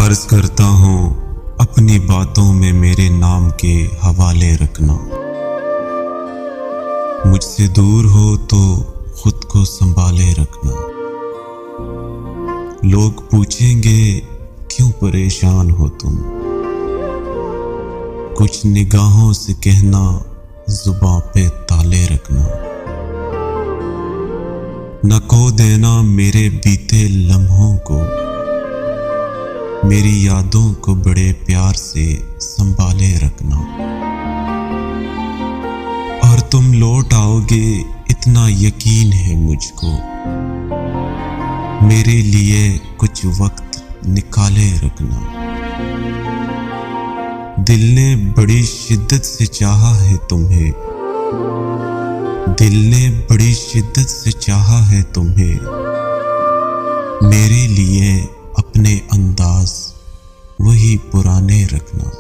अर्ज करता हूँ अपनी बातों में मेरे नाम के हवाले रखना। मुझसे दूर हो तो खुद को संभाले रखना। लोग पूछेंगे क्यों परेशान हो तुम, कुछ निगाहों से कहना जुबां पे ताले रखना। न खो देना मेरे बीते लम्हों को, मेरी यादों को बड़े प्यार से संभाले रखना। और तुम लौट आओगे इतना यकीन है मुझको, मेरे लिए कुछ वक्त निकाले रखना। दिल ने बड़ी शिद्दत से चाहा है तुम्हें, दिल ने बड़ी शिद्दत से चाहा है तुम्हें। मेरे लिए अपने अंदाज वही पुराने रखना।